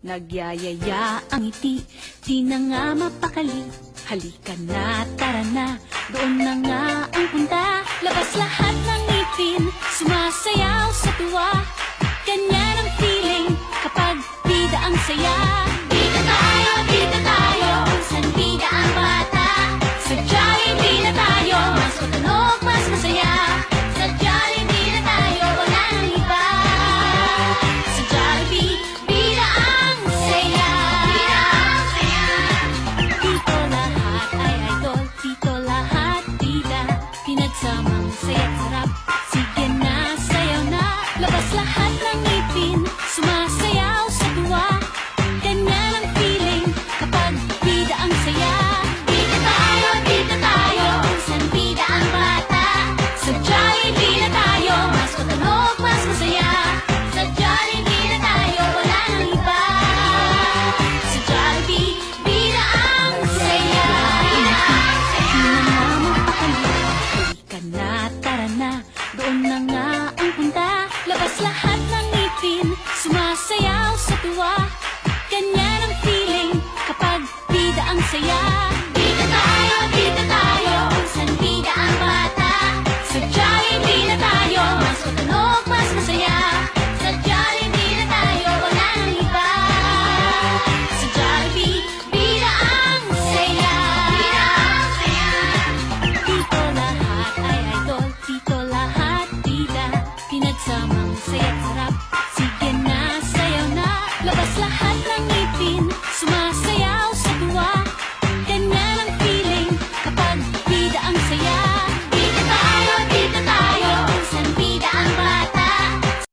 Nagyayaya ang ngiti, di na nga mapakali. Halika na, tara na, doon na nga ang punta. Labas lahat ng ngipin, sumasayaw